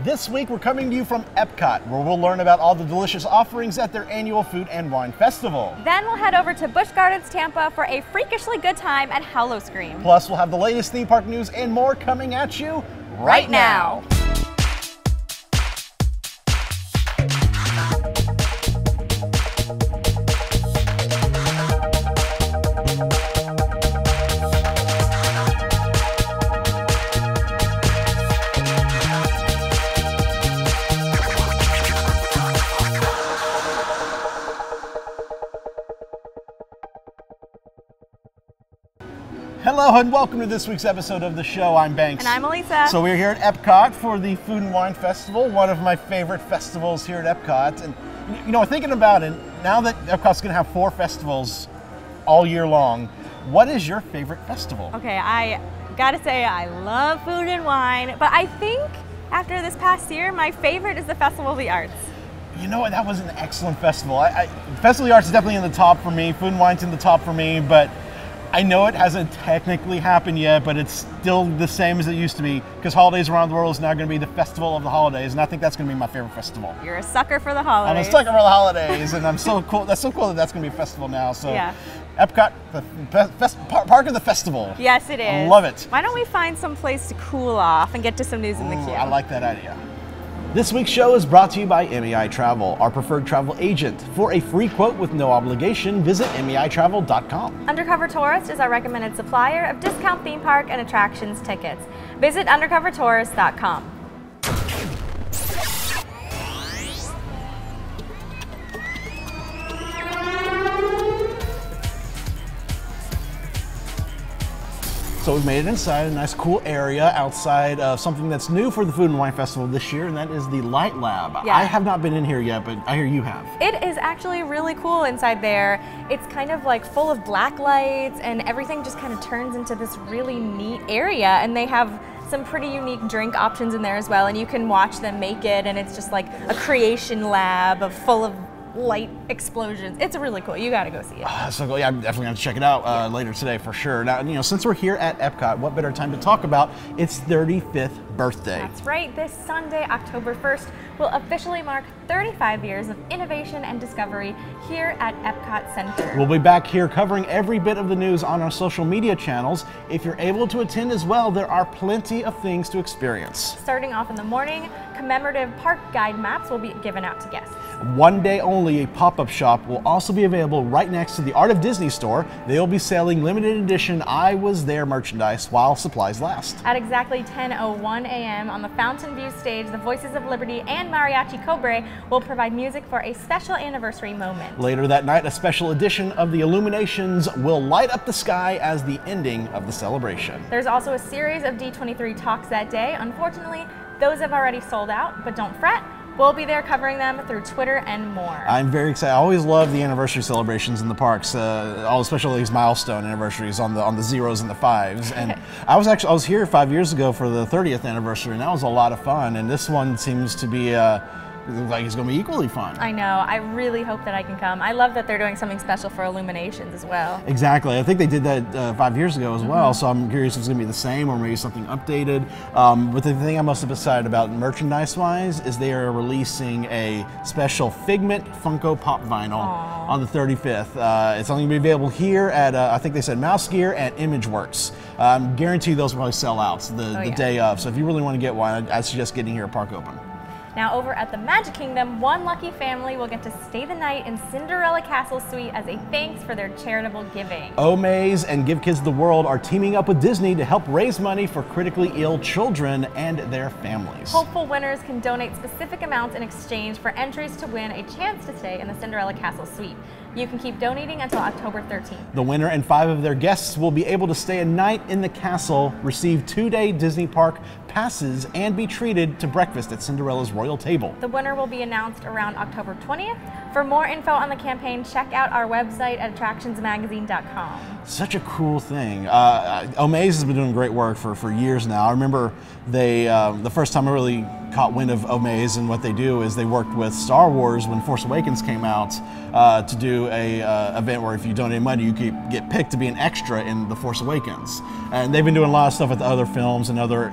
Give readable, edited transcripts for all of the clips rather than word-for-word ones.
This week we're coming to you from Epcot, where we'll learn about all the delicious offerings at their annual Food and Wine Festival. Then we'll head over to Busch Gardens Tampa for a freakishly good time at Howl-O-Scream. Plus we'll have the latest theme park news and more coming at you right now. Hello and welcome to this week's episode of the show. I'm Banks. And I'm Elisa. So we're here at Epcot for the Food and Wine Festival, one of my favorite festivals here at Epcot. And you know, thinking about it, now that Epcot's going to have 4 festivals all year long, what is your favorite festival? Okay, I gotta say I love food and wine, but I think after this past year, my favorite is the Festival of the Arts. You know what, that was an excellent festival. Festival of the Arts is definitely in the top for me. Food and Wine's in the top for me, but I know it hasn't technically happened yet, but it's still the same as it used to be, because Holidays Around the World is now going to be the Festival of the Holidays, and I think that's going to be my favorite festival. You're a sucker for the holidays. I'm a sucker for the holidays, and I'm so cool. That's so cool that that's going to be a festival now. So, yeah. Epcot, the park of the festival. Yes, it is. I love it. Why don't we find some place to cool off and get to some news in the queue? I like that idea. This week's show is brought to you by MEI Travel, our preferred travel agent. For a free quote with no obligation, visit MEItravel.com. Undercover Tourist is our recommended supplier of discount theme park and attractions tickets. Visit undercovertourist.com. So we've made it inside a nice cool area outside of something that's new for the Food and Wine Festival this year, and that is the Light Lab. Yeah. I have not been in here yet, but I hear you have. It is actually really cool inside there. It's kind of like full of black lights, and everything just kind of turns into this really neat area, and they have some pretty unique drink options in there as well, and you can watch them make it, and it's just like a creation lab full of light explosions. It's really cool. You gotta go see it. So cool. Yeah, I'm definitely gonna check it out later today for sure. Now, you know, since we're here at Epcot, what better time to talk about its 35th birthday? That's right. This Sunday, October 1st, will officially mark 35 years of innovation and discovery here at Epcot Center. We'll be back here covering every bit of the news on our social media channels. If you're able to attend as well, there are plenty of things to experience. Starting off in the morning, commemorative park guide maps will be given out to guests. One day only, a pop-up shop will also be available right next to the Art of Disney store. They'll be selling limited edition I Was There merchandise while supplies last. At exactly 10:01 a.m. on the Fountain View stage, the Voices of Liberty and Mariachi Cobre will provide music for a special anniversary moment. Later that night, a special edition of the Illuminations will light up the sky as the ending of the celebration. There's also a series of D23 talks that day. Unfortunately, those have already sold out, but don't fret. We'll be there covering them through Twitter and more. I'm very excited. I always love the anniversary celebrations in the parks, especially these milestone anniversaries on the zeros and the 5s. And I was here 5 years ago for the 30th anniversary, and that was a lot of fun. And this one seems to be like it's going to be equally fun. I know. I really hope that I can come. I love that they're doing something special for Illuminations as well. Exactly. I think they did that 5 years ago as well, so I'm curious if it's going to be the same or maybe something updated. But the thing I'm most excited about merchandise-wise is they are releasing a special Figment Funko Pop vinyl on the 35th. It's only going to be available here at, I think they said Mouse Gear and Imageworks. Guarantee those will probably sell out the day of, so if you really want to get one, I suggest getting here at Park Open. Now over at the Magic Kingdom, one lucky family will get to stay the night in Cinderella Castle Suite as a thanks for their charitable giving. Omaze and Give Kids the World are teaming up with Disney to help raise money for critically ill children and their families. Hopeful winners can donate specific amounts in exchange for entries to win a chance to stay in the Cinderella Castle Suite. You can keep donating until October 13th. The winner and 5 of their guests will be able to stay a night in the castle, receive 2-day Disney Park passes, and be treated to breakfast at Cinderella's royal table. The winner will be announced around October 20th. For more info on the campaign, check out our website at attractionsmagazine.com. Such a cool thing. Omaze has been doing great work for years now. I remember they the first time I really caught wind of Omaze, and what they do is they worked with Star Wars when Force Awakens came out to do a event where if you donate money, you could get picked to be an extra in The Force Awakens. And they've been doing a lot of stuff with the other films and other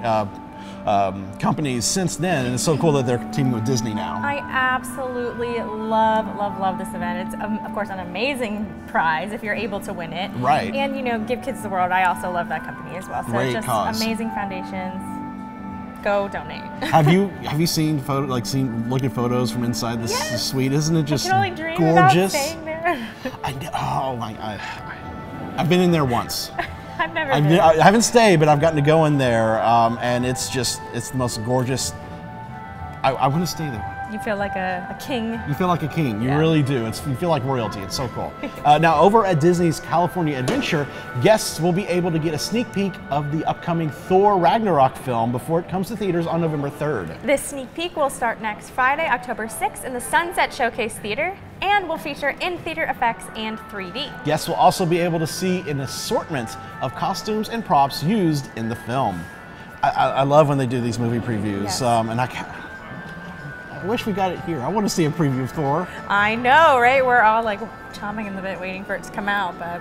companies since then, and it's so cool that they're teaming with Disney now. I absolutely love this event. It's of course an amazing prize if you're able to win it. Right. And Give Kids the World. I also love that company as well. So Great just cause. amazing foundations. Go donate. Have you seen look at photos from inside this suite? Isn't it just I can only dream gorgeous? about staying there. I've been in there once. I've never been. I haven't stayed, but I've gotten to go in there, and it's the most gorgeous. I want to stay there. You feel like a king. You feel like a king. You Yeah. really do. You feel like royalty. It's so cool. Now, over at Disney's California Adventure, guests will be able to get a sneak peek of the upcoming Thor Ragnarok film before it comes to theaters on November 3rd. This sneak peek will start next Friday, October 6th in the Sunset Showcase Theater and will feature in-theater effects and 3D. Guests will also be able to see an assortment of costumes and props used in the film. I love when they do these movie previews, Yes. and I wish we got it here. I want to see a preview of Thor. I know, right? We're all like chomping in the bit waiting for it to come out, but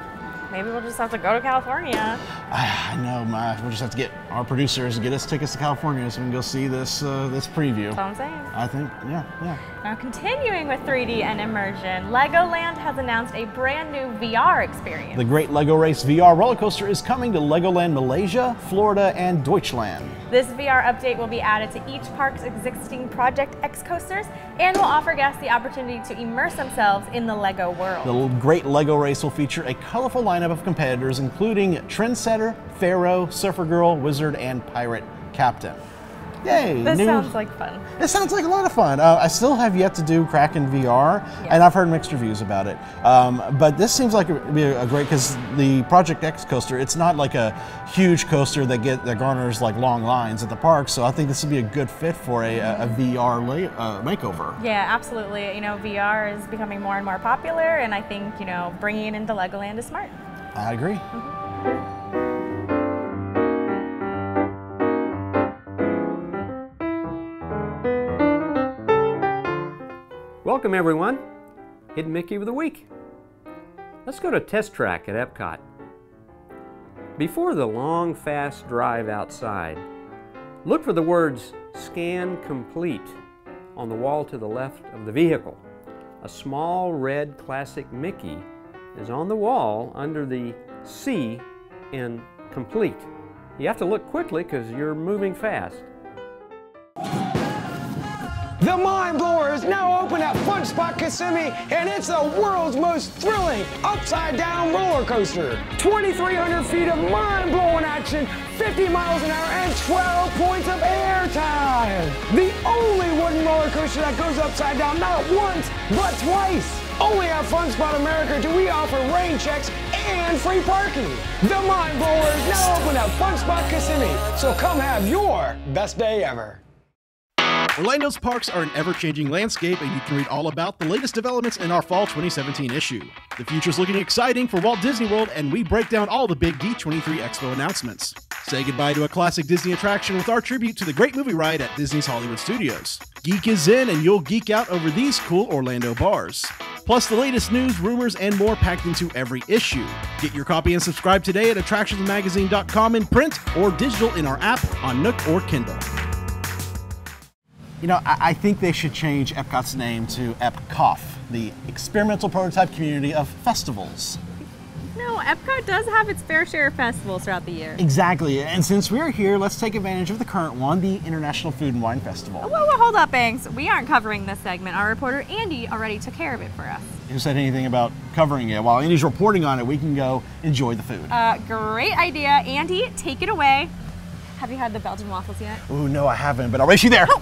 maybe we'll just have to go to California. I know, we'll just have to get our producers to get us tickets to California so we can go see this preview. That's all I'm saying. I think, yeah. Now, continuing with 3D and immersion, Legoland has announced a brand new VR experience. The Great Lego Race VR roller coaster is coming to Legoland Malaysia, Florida, and Deutschland. This VR update will be added to each park's existing Project X coasters and will offer guests the opportunity to immerse themselves in the Lego world. The Great Lego Race will feature a colorful lineup of competitors, including Trendsetter, Pharaoh, Surfer Girl, Wizard, and Pirate Captain. Yay! This sounds like fun. It sounds like a lot of fun. I still have yet to do Kraken VR, and I've heard mixed reviews about it. But this seems like it would be a great, because the Project X coaster, it's not like a huge coaster that garners like long lines at the park. So I think this would be a good fit for a VR makeover. Yeah, absolutely. VR is becoming more and more popular, and I think bringing it into Legoland is smart. I agree. Welcome everyone, Hidden Mickey of the Week. Let's go to Test Track at Epcot. Before the long, fast drive outside, look for the words "Scan Complete" on the wall to the left of the vehicle. A small red classic Mickey is on the wall under the C in Complete. You have to look quickly because you're moving fast. The Mind Blower is now open at Funspot Kissimmee, and it's the world's most thrilling upside-down roller coaster. 2,300 feet of mind-blowing action, 50 miles an hour, and 12 points of air time. The only wooden roller coaster that goes upside down not once, but twice. Only at Funspot America do we offer rain checks and free parking. The Mind Blower is now open at Funspot Kissimmee, so come have your best day ever. Orlando's parks are an ever-changing landscape, and you can read all about the latest developments in our Fall 2017 issue. The future's looking exciting for Walt Disney World, and we break down all the big D23 Expo announcements. Say goodbye to a classic Disney attraction with our tribute to the great movie ride at Disney's Hollywood Studios. Geek is in, and you'll geek out over these cool Orlando bars. Plus the latest news, rumors, and more packed into every issue. Get your copy and subscribe today at attractionsmagazine.com in print or digital in our app on Nook or Kindle. I think they should change Epcot's name to Epcof, the experimental prototype community of festivals. No, Epcot does have its fair share of festivals throughout the year. Exactly, and since we're here, let's take advantage of the current one, the International Food and Wine Festival. Whoa, hold up, Banks. We aren't covering this segment. Our reporter Andy already took care of it for us. Who said anything about covering it? While Andy's reporting on it, we can go enjoy the food. Great idea. Andy, take it away. Have you had the Belgian waffles yet? Ooh, no, I haven't, but I'll race you there. Oh.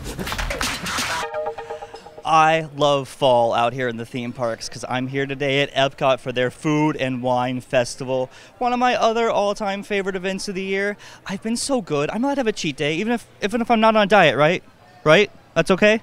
I love fall out here in the theme parks because I'm here today at Epcot for their Food and Wine Festival, one of my other all-time favorite events of the year. I've been so good. I'm allowed to have a cheat day, even if I'm not on a diet, right? Right? That's okay?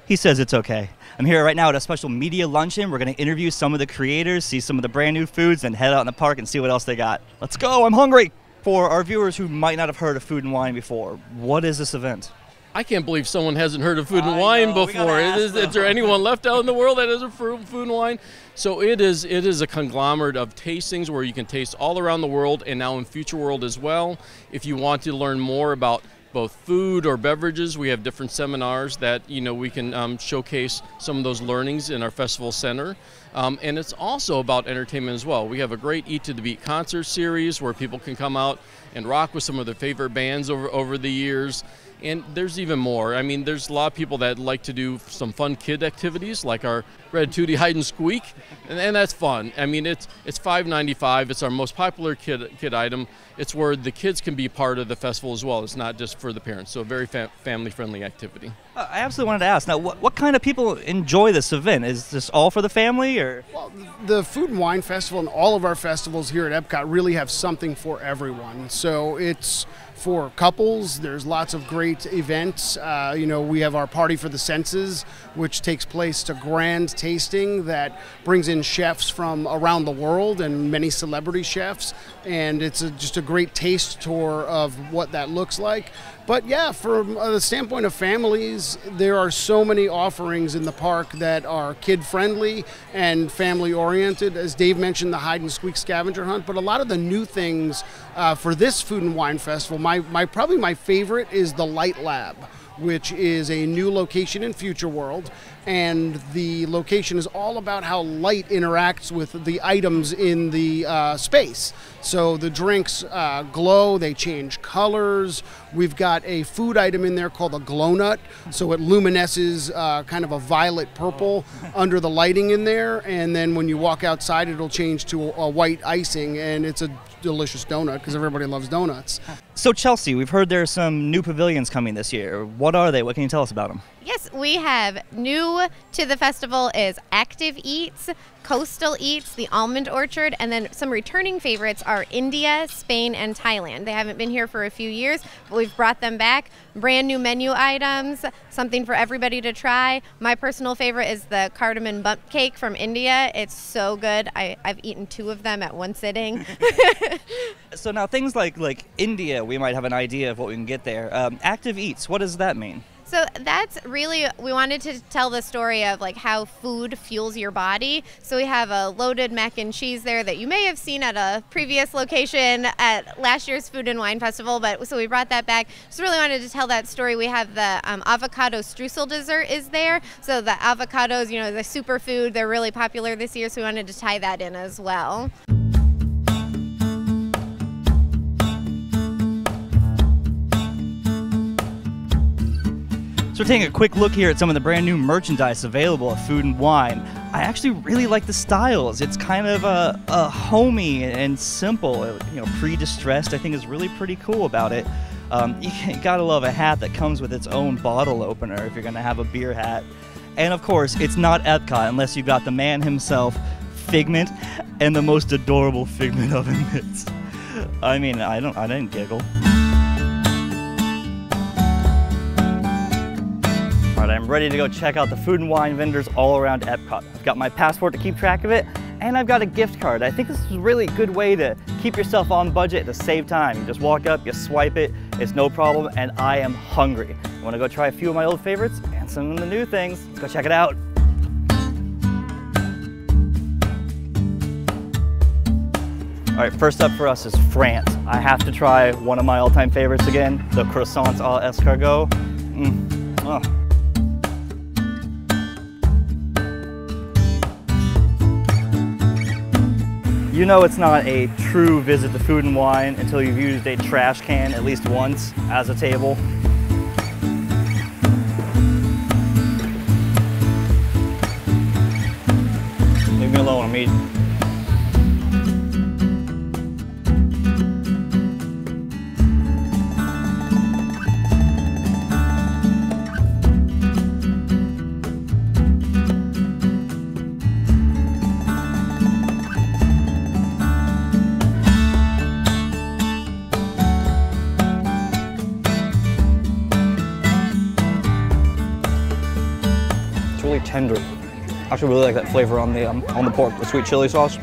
He says it's okay. I'm here right now at a special media luncheon. We're going to interview some of the creators, see some of the brand new foods, and head out in the park and see what else they got. Let's go, I'm hungry! For our viewers who might not have heard of Food and Wine before, what is this event? I can't believe someone hasn't heard of Food and Wine before. Is there anyone left out in the world that hasn't heard of Food and Wine? So it is a conglomerate of tastings where you can taste all around the world and now in Future World as well. If you want to learn more about both food or beverages. We have different seminars that we can showcase some of those learnings in our festival center. And it's also about entertainment as well. We have a great Eat to the Beat concert series where people can come out and rock with some of their favorite bands over the years. And there's even more. I mean, there's a lot of people that like to do some fun kid activities like our Red Tootie Hide and Squeak, and that's fun. I mean, it's $5.95. It's our most popular kid item. It's where the kids can be part of the festival as well. It's not just for the parents, so a very family-friendly activity. I absolutely wanted to ask, now what kind of people enjoy this event? Is this all for the family, or? Well, the Food and Wine Festival and all of our festivals here at Epcot really have something for everyone. So it's for couples. There's lots of great events. We have our Party for the Senses, which takes place to grand tasting that brings in chefs from around the world and many celebrity chefs. And it's just a great taste tour of what that looks like. But yeah, from the standpoint of families, there are so many offerings in the park that are kid-friendly and family-oriented. As Dave mentioned, the Hide and Squeak scavenger hunt, but a lot of the new things for this Food and Wine Festival, probably my favorite is the Light Lab, which is a new location in Future World. And the location is all about how light interacts with the items in the space. So the drinks glow, they change colors. We've got a food item in there called a glow nut. So it luminesces kind of a violet purple under the lighting in there. And then when you walk outside, it'll change to a white icing. And it's a delicious donut because everybody loves donuts. So Chelsea, we've heard there are some new pavilions coming this year. What are they? What can you tell us about them? Yes, we have new to the festival is Active Eats, Coastal Eats, the Almond Orchard, and then some returning favorites are India, Spain, and Thailand. They haven't been here for a few years, but we've brought them back. Brand new menu items, something for everybody to try. My personal favorite is the cardamom bump cake from India. It's so good. I've eaten 2 of them at one sitting. So now things like India, we might have an idea of what we can get there. Active Eats, what does that mean? So that's really, we wanted to tell the story of like how food fuels your body. So we have a loaded mac and cheese there that you may have seen at a previous location at last year's Food and Wine Festival, but so we brought that back. Just really wanted to tell that story. We have the avocado streusel dessert is there. So the avocados, the superfood, they're really popular this year, so we wanted to tie that in as well. So we're taking a quick look here at some of the brand new merchandise available at Food and Wine. I actually really like the styles. It's kind of a homey and simple, pre-distressed. I think is really pretty cool about it. You gotta love a hat that comes with its own bottle opener if you're gonna have a beer hat. And of course, it's not Epcot unless you got the man himself, Figment, and the most adorable Figment of mitts. I mean, I didn't giggle. Alright, I'm ready to go check out the food and wine vendors all around Epcot. I've got my passport to keep track of it, and I've got a gift card. I think this is a really good way to keep yourself on budget to save time. You just walk up, you swipe it, it's no problem, and I am hungry. I want to go try a few of my old favorites and some of the new things. Let's go check it out. All right, first up for us is France. I have to try one of my all-time favorites again, the croissants à l'escargot. Oh. You know it's not a true visit to Food and Wine until you've used a trash can at least once as a table. Leave me alone, I'm eating. Tender. I actually really like that flavor on the pork, the sweet chili sauce.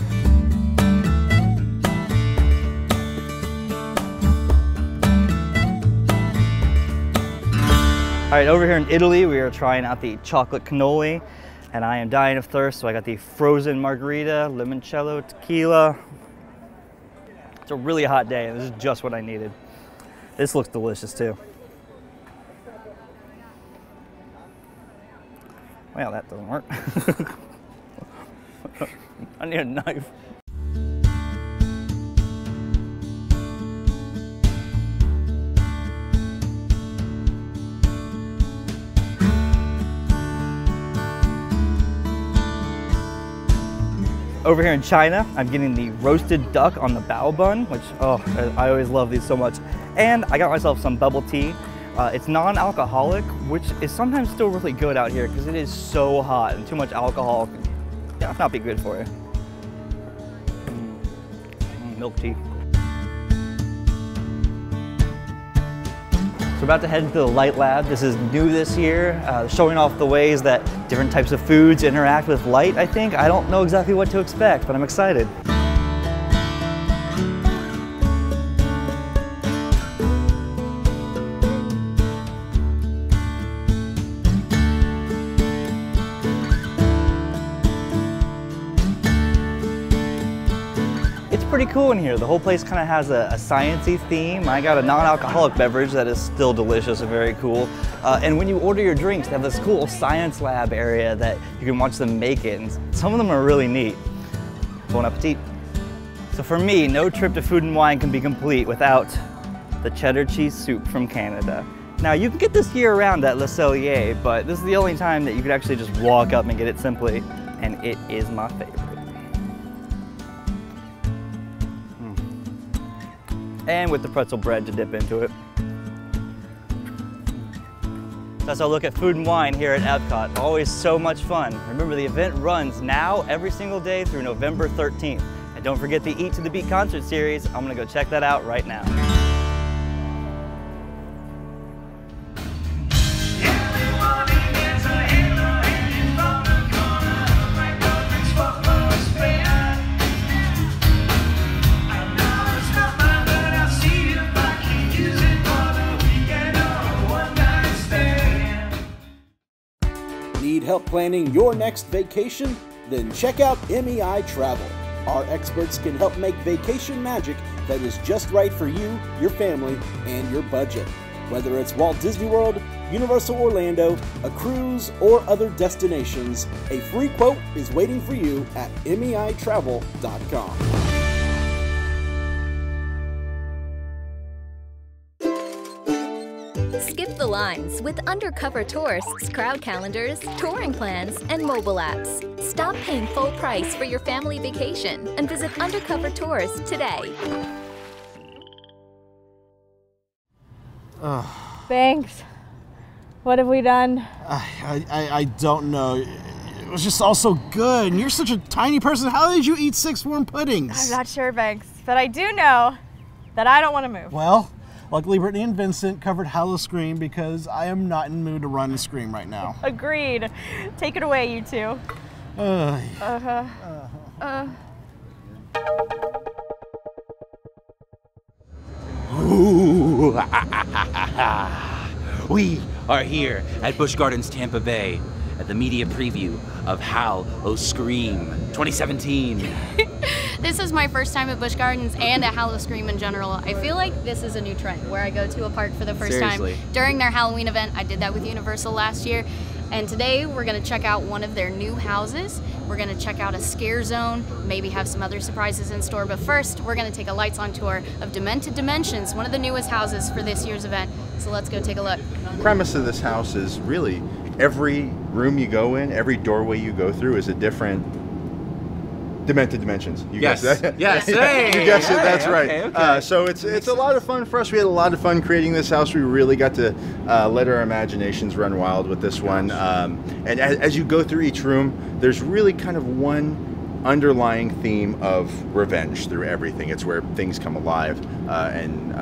All right, over here in Italy, we are trying out the chocolate cannoli, and I am dying of thirst, so I got the frozen margarita, limoncello, tequila. It's a really hot day, and this is just what I needed. This looks delicious too. Well, that doesn't work. I need a knife. Over here in China, I'm getting the roasted duck on the bao bun, which, oh, I always love these so much. And I got myself some bubble tea. It's non-alcoholic, which is sometimes still really good out here because it is so hot and too much alcohol can not be good for you. Milk tea. So we're about to head into the Light Lab. This is new this year, showing off the ways that different types of foods interact with light, I think. I don't know exactly what to expect, but I'm excited. Pretty cool in here. The whole place kind of has a science-y theme. I got a non-alcoholic beverage that is still delicious and very cool. And when you order your drinks, they have this cool science lab area that you can watch them make it. And some of them are really neat. Bon appetit. So for me, no trip to Food and Wine can be complete without the cheddar cheese soup from Canada. Now you can get this year-round at Le Cellier, but this is the only time that you could actually just walk up and get it simply, and it is my favorite. And with the pretzel bread to dip into it. That's our look at Food and Wine here at Epcot. Always so much fun. Remember, the event runs now every single day through November 13th. And don't forget the Eat to the Beat concert series. I'm gonna go check that out right now. Need help planning your next vacation? Then check out MEI Travel. Our experts can help make vacation magic that is just right for you, your family, and your budget. Whether it's Walt Disney World, Universal Orlando, a cruise, or other destinations, a free quote is waiting for you at MEItravel.com. Skip the lines with undercover tourists, crowd calendars, touring plans, and mobile apps. Stop paying full price for your family vacation and visit Undercover Tours today. Thanks. What have we done? I don't know. It was just all so good. And you're such a tiny person. How did you eat 6 warm puddings? I'm not sure, Banks, but I do know that I don't want to move. Well, luckily Brittani and Vincent covered Howl-O-Scream because I am not in the mood to run and scream right now. Agreed. Take it away, you two. We are here at Busch Gardens Tampa Bay at the media preview of Howl-O-Scream 2017. This is my first time at Busch Gardens and at Howl-O-Scream in general. I feel like this is a new trend where I go to a park for the first time during their Halloween event. I did that with Universal last year. And today we're going to check out one of their new houses. We're going to check out a scare zone, maybe have some other surprises in store. But first, we're going to take a lights on tour of Demented Dimensions, one of the newest houses for this year's event. So let's go take a look. The premise of this house is really every room you go in, every doorway you go through is a different Demented Dimensions. You guessed that? Yes. You guessed it. That's right. Okay. So it's a lot of fun for us. We had a lot of fun creating this house. We really got to let our imaginations run wild with this one. And as you go through each room, there's really kind of one underlying theme of revenge through everything. It's where things come alive and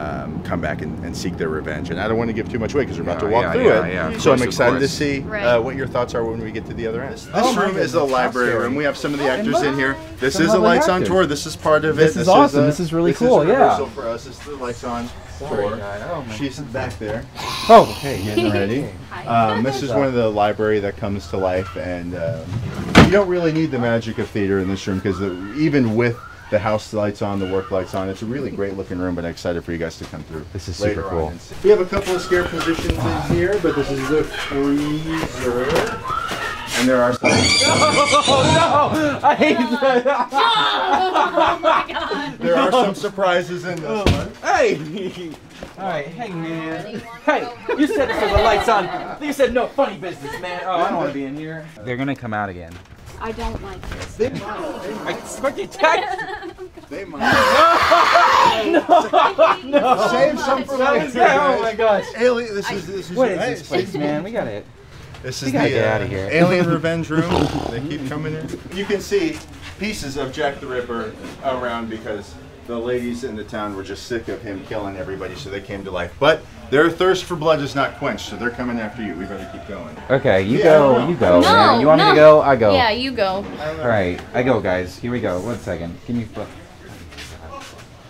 come back and seek their revenge. And I don't want to give too much away because we're about to walk through it. So I'm excited to see what your thoughts are when we get to the other end. This room is the library room. We have some of the actors in here. This is a lights on tour. This is part of it. This is awesome. This is really cool. This is rehearsal for us. This is the lights on tour. She's back there. Oh, okay. Getting ready. This is one of the library that comes to life, and you don't really need the magic of theater in this room because even with the house lights on, the work lights on, it's a really great looking room, but I'm excited for you guys to come through. This is super cool. We have a couple of scare positions in here, but this is the freezer. And And there are some. Oh no! I hate that. Oh my god. There are some surprises in this one. Hey! Alright, hey man. Hey, you said this was the lights on. You said no funny business, man. Oh, I don't want to be in here. They're gonna come out again. I don't like this. They might. I swear to text. They might. No! Save some for later. Oh my gosh. Alien. This is. What is this place, man? We got it. This is We gotta the get out of here. Alien Revenge Room. They keep coming in. You can see pieces of Jack the Ripper around because the ladies in the town were just sick of him killing everybody, so they came to life. But their thirst for blood is not quenched, so they're coming after you. We better keep going. Okay, you go, No, man. You want me to go? I go. Yeah, you go. Alright, I go, guys. Here we go. 1 second. Give me.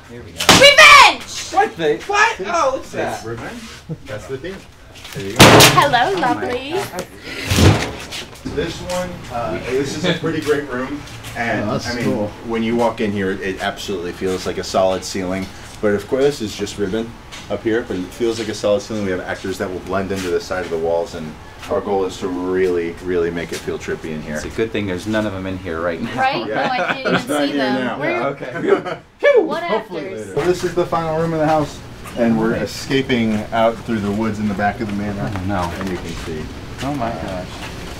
Here we go. Revenge! What the? What? Oh, what's that? Revenge. That's the theme. There you go. Hello, lovely. This one, this is a pretty great room. And I mean, cool. When you walk in here, it absolutely feels like a solid ceiling. But of course, this is just ribbon up here, but it feels like a solid ceiling. We have actors that will blend into the side of the walls, and our goal is to really, really make it feel trippy in here. It's a good thing there's none of them in here right now. Right? Yeah. No, I can't even see them. Now. Where? Yeah, okay. What actors? So this is the final room of the house, and we're escaping out through the woods in the back of the manor. Oh, no. And you can see. Oh my gosh.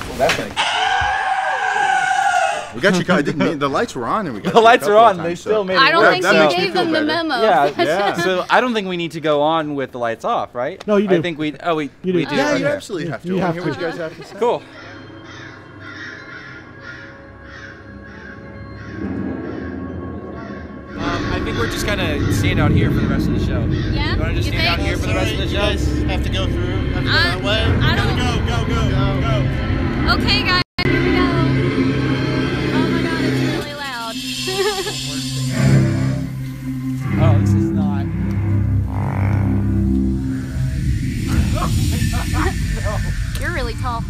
Well, that's like. We got you. I didn't mean the lights were on, and we got the lights are on. They still made it. I don't think that you gave them the memo. Yeah. So I don't think we need to go on with the lights off, right? No, you do. I think we. Oh, we do. Yeah, you Okay. absolutely have to. You have Hear to. what you guys have to say. Cool. I think we're just gonna stand out here for the rest of the show. Yeah? You wanna just stand out here for the rest of the show? have to go through. Have to go that way. I don't. Go. Okay, guys, here we go. Oh my god, it's really loud. Oh, this is not. You're really tall.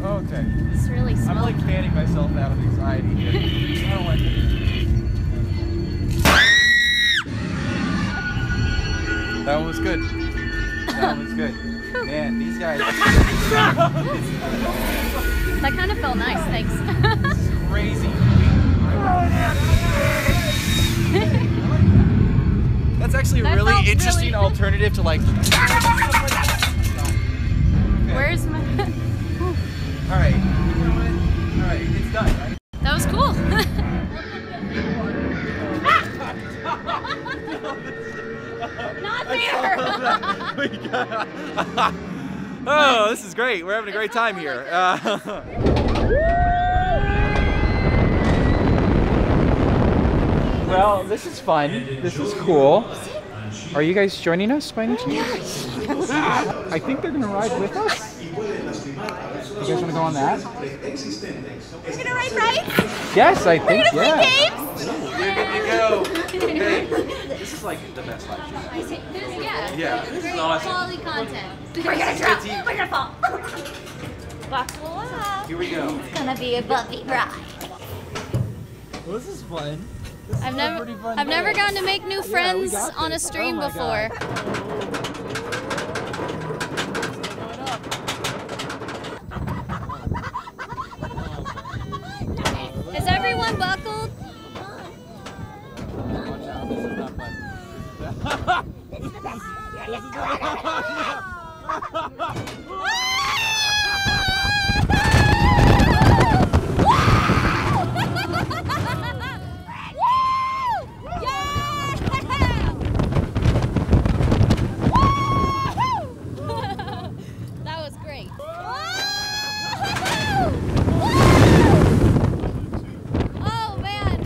Okay. It's really small. I'm like fanning myself out of anxiety here. I don't like it. That one was good. That one was good. Man, these guys. That kind of felt nice, thanks. This is crazy. That's actually a That really felt interesting really- alternative to like. Where's my... Alright. You know what? Alright, it's done, right? That was cool. Not there! Oh, this is great. We're having a great time here. Well, this is fun. This is cool. Are you guys joining us by any chance? I think they're gonna ride with us. You guys wanna go on that? We're gonna ride rides? Yes, I think, We're gonna play yeah. You're good to go. Hey, this is like the best live show. Yeah. Yeah, this is Great awesome. quality content. We're gonna drop. We're gonna fall. Buckle up. Here we go. It's gonna be a bumpy ride. Well, this is fun. I've never gotten to make new friends on a stream before. Is everyone buckled? That was great. Oh man!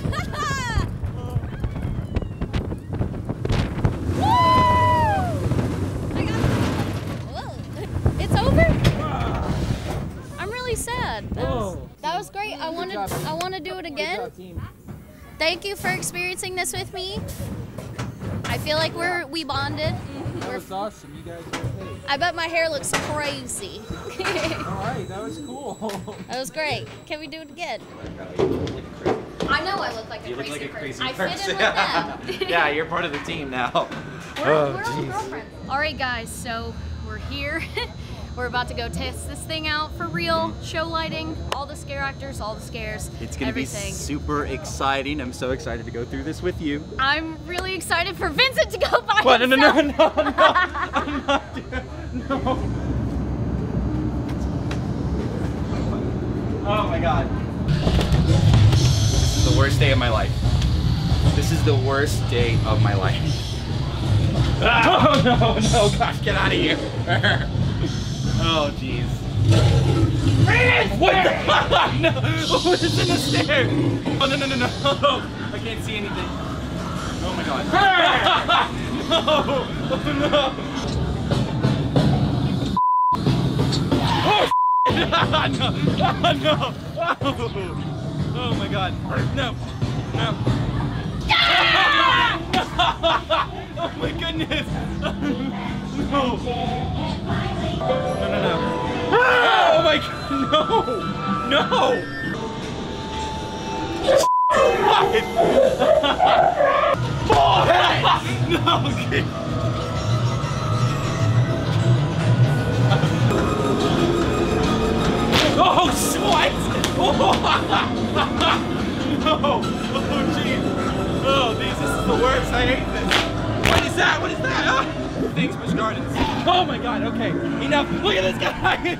It's over? I'm really sad. That was great. I want to do it again. Thank you for experiencing this with me. I feel like we bonded. That was awesome. You guys were great. I bet my hair looks crazy. Alright, that was cool. That was great. Can we do it again? I know I look like a crazy person. I fit in with them. Yeah, you're part of the team now. We're all girlfriends. All right, guys. So we're here. We're about to go test this thing out for real, show lighting, all the scare actors, all the scares, It's gonna everything. be super exciting. I'm so excited to go through this with you. I'm really excited for Vincent to go by What? No, himself. I'm not doing, no. Oh my God. This is the worst day of my life. This is the worst day of my life. Oh no, gosh, get out of here. Oh jeez. What the fuck? No, what is in the stair? Oh no. I can't see anything. Oh my God. No, no. Oh my God. No. Oh my goodness. No. Oh my God. No. No. Okay. Oh, what? No. Oh, jeez. Oh, this is the worst. I hate this. What is that? What is that? Ah. Thanks, Busch Gardens. Oh my God. Okay. Enough. Look at this guy.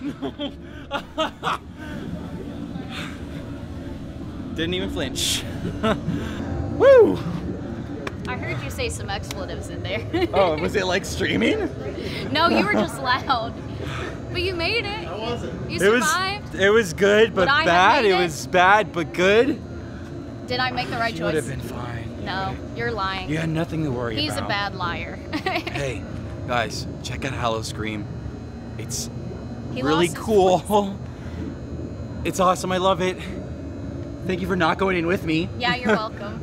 No. Didn't even flinch. Woo. I heard you say some expletives in there. Oh, was it like streaming? No, you were just loud. But you made it. I wasn't. You survived. It was good, but Would I have bad. made It it? was bad, but good. Did I make the right You choice? would have been fine. No, you're lying. You had nothing to worry He's about. a bad liar. Hey, guys, check out Howl-O-Scream. It's He really lost his cool. It's awesome. I love it. Thank you for not going in with me. Yeah, you're welcome.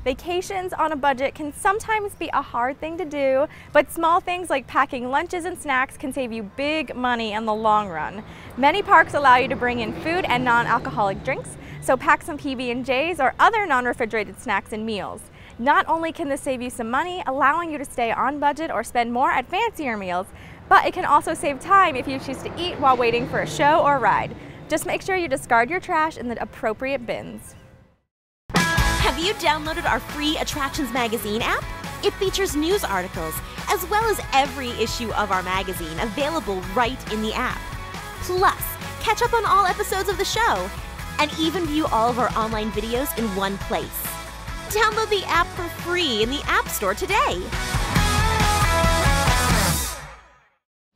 Vacations on a budget can sometimes be a hard thing to do, but small things like packing lunches and snacks can save you big money in the long run. Many parks allow you to bring in food and non-alcoholic drinks, so pack some PB&Js or other non-refrigerated snacks and meals. Not only can this save you some money, allowing you to stay on budget or spend more at fancier meals, but it can also save time if you choose to eat while waiting for a show or ride. Just make sure you discard your trash in the appropriate bins. Have you downloaded our free Attractions Magazine app? It features news articles, as well as every issue of our magazine available right in the app. Plus, catch up on all episodes of the show, and even view all of our online videos in one place. Download the app for free in the App Store today.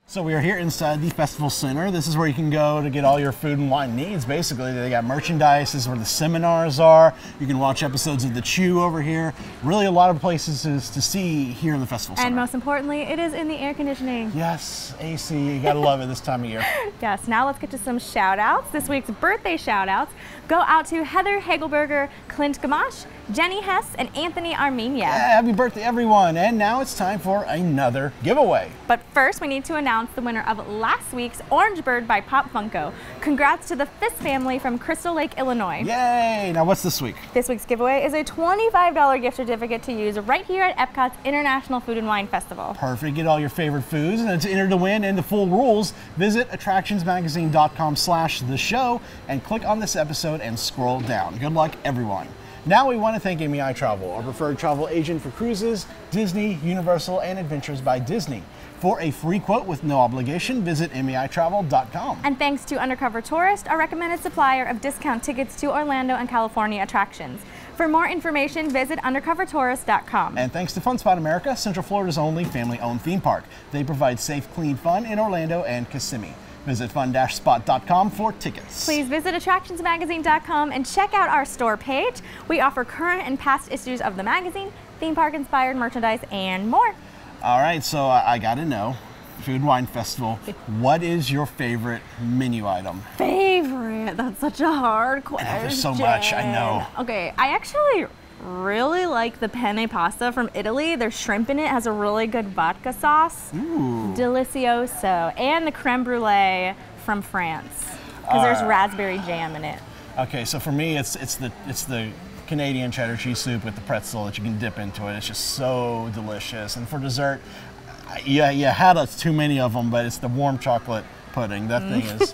So we are here inside the festival center. This is where you can go to get all your food and wine needs. Basically, they got merchandise. This is where the seminars are. You can watch episodes of The Chew over here. Really a lot of places to see here in the festival center. And most importantly, it is in the air conditioning. Yes, AC. You gotta love it this time of year. Yes, now let's get to some shout outs. This week's birthday shout outs go out to Heather Hagelberger, Clint Gamache, Jenny Hess, and Anthony Armenia. Yeah, happy birthday, everyone. And now it's time for another giveaway. But first, we need to announce the winner of last week's Orange Bird by Pop Funko. Congrats to the Fist family from Crystal Lake, Illinois. Yay! Now what's this week? This week's giveaway is a $25 gift certificate to use right here at Epcot's International Food and Wine Festival. Perfect. Get all your favorite foods, and to enter to win and the full rules, visit attractionsmagazine.com/theshow and click on this episode and scroll down. Good luck, everyone. Now we want to thank MEI Travel, our preferred travel agent for cruises, Disney, Universal, and Adventures by Disney. For a free quote with no obligation, visit MEItravel.com. And thanks to Undercover Tourist, our recommended supplier of discount tickets to Orlando and California attractions. For more information, visit undercovertourist.com. And thanks to Funspot America, Central Florida's only family-owned theme park. They provide safe, clean fun in Orlando and Kissimmee. Visit fun-spot.com for tickets. Please visit attractionsmagazine.com and check out our store page. We offer current and past issues of the magazine, theme park-inspired merchandise, and more. All right, so I got to know, Food and Wine Festival, what is your favorite menu item? Favorite? That's such a hard question. There's so much, I know. Okay, I actually really like the penne pasta from Italy. There's shrimp in it, has a really good vodka sauce. Ooh. Delicioso. And the creme brulee from France because there's raspberry jam in it. Okay, so for me, it's the Canadian cheddar cheese soup with the pretzel that you can dip into it. It's just so delicious. And for dessert, yeah, you had too many of them, but it's the warm chocolate pudding. That thing is,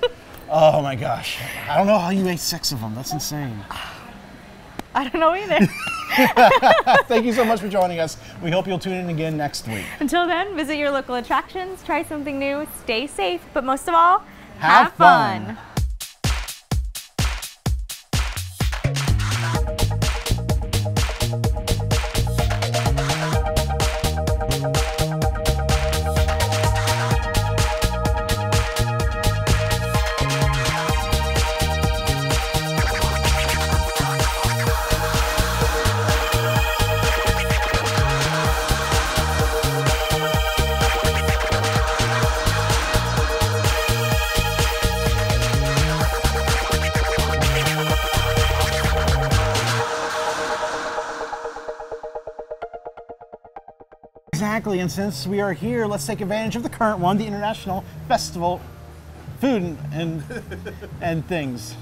oh my gosh. I don't know how you ate 6 of them. That's insane. I don't know either. Thank you so much for joining us. We hope you'll tune in again next week. Until then, visit your local attractions, try something new, stay safe, but most of all, have fun. Exactly, and since we are here, let's take advantage of the current one, the International Festival Food and things.